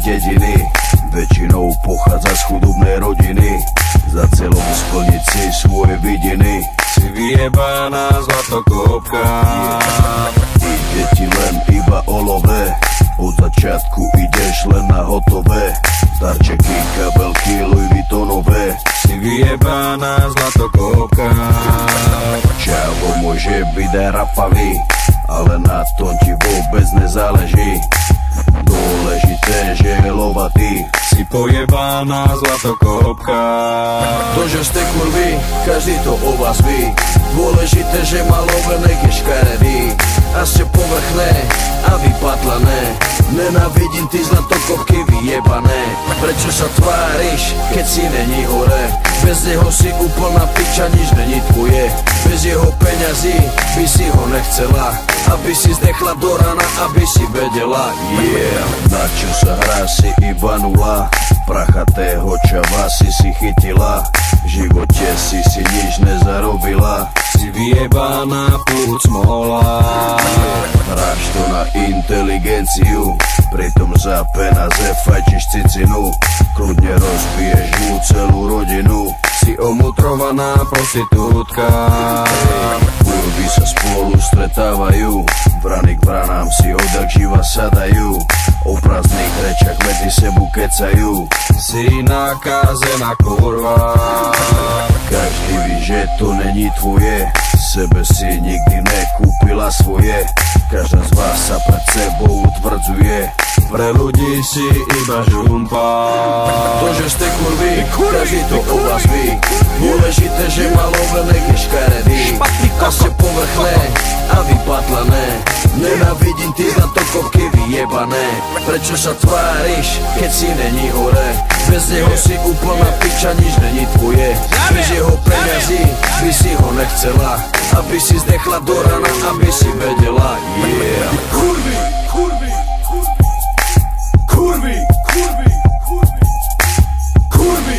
dediny, väčšinou pochádza z chudobnej rodiny. Za celom splniť si svoje vidiny. Si vyjebaná zlatokopka, ide ti len iba o love. Od začiatku ideš len na hotové. Darčeky, kabelky, Louis Vuittonové. si vyjebaná zlatokopka. Čavo môže byť aj rapavý, ale na tom ti vôbec nezáleží. Dôležité, že je lovatý. Si pojebaná zlatokopka. To, že ste kurvy, každý to o vás ví. Dôležité, že má lovenek je škaredý. A ste povrchné a vypatlané. Nenávidím ty zlatokopky vyjebané. Prečo sa tváriš, keď si není hore? Bez neho si úplná piča, nič není tvoje. Bez jeho peňazí by si ho nechcela, aby si zdechla do rana, aby si vedela. Yeah, na čo sa hrá, si iba nula. Prachatého čava si chytila. V živote si nič nezarobila. Si vyjebaná púd smola. Hráš to na inteligenciu, pritom za peniaze fajčiš cicinu. Kľudne rozbiješ mu celú rodinu. Si omutrovaná prostitútka. Kurvy sa spolu stretávajú, vrany k vranám si odjak živa sadajú. O prázdnych rečach medzi sebu kecajú. Si nakázená kurva. Každý ví, že to není tvoje. Sebe si nikdy nekúpila svoje. Každá z vás sa pred sebou utvrdzuje. Pre ľudí si iba žumpa. To, že ste kurvy, každý to o vás ví. Dôležité, že má lovenek je škaredý. A ste povrchné a vypatlané. Nenávidím ty zlatokopky vyjebané. Prečo sa tváriš, keď si není hore? Bez neho si úplná piča, nič není tvoje. Bez jeho peňazí by si ho nechcela, aby si zdechla do rana, aby si vedela. Yeah. Kurvy, kurvy, kurvy, kurvy, kurvy, kurvy, kurvy.